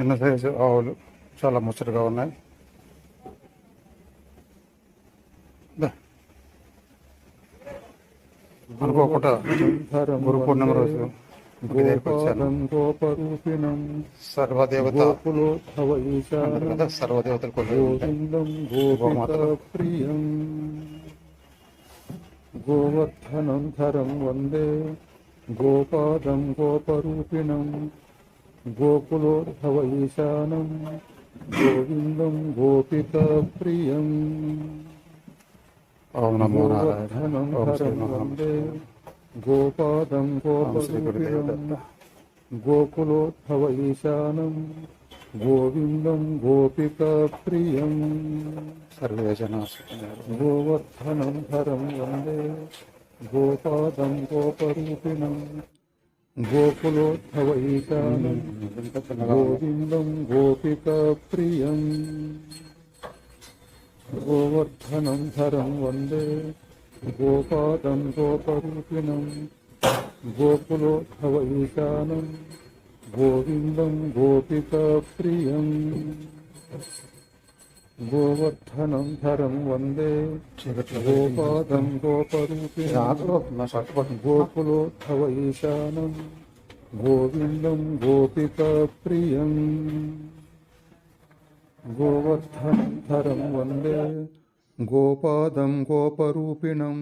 చిన్న సైజు ఆవులు చాలా ముచ్చటగా ఉన్నాయి. అనుకోకుండా గురు పూర్ణిమ రోజు గుడి దగ్గరికి వచ్చాను. సర్వదేవత అంటారు కదా, సర్వదేవతలు గోవర్ధనం ధరం వందే గోపాదం గోపరూపిణం గోకులోద్భవ ఈశానం గోవిందం గోపికా ప్రియం. ఓం నమో నారాయణ. గోవర్ధనం ఓం శ్రీ ధరం వందే గోపాదం గోపరూపిణం గోకులోద్భవ ఈశానం గోవిందం గోపికా ప్రియం. సర్వే జనా గోవర్ధనం ధరం వందే గోపాదం గోపరూపిణం గోకులోద్భవ ఈశానం గోవిందం గోపికా ప్రియం. గోవర్ధనం ధరం వందే గోపాదం గోపరూపిణం గోకులోద్భవ ఈశానం గోవిందం గోపికా ప్రియం. గోవర్ధనం ధరం వందే గోపాదం గోపరూపిణం గోకులోద్భవ ఈశానం గోవిందం గోపికా ప్రియం. గోవర్ధనం ధరం వందే గోపాదం గోపరూపిణం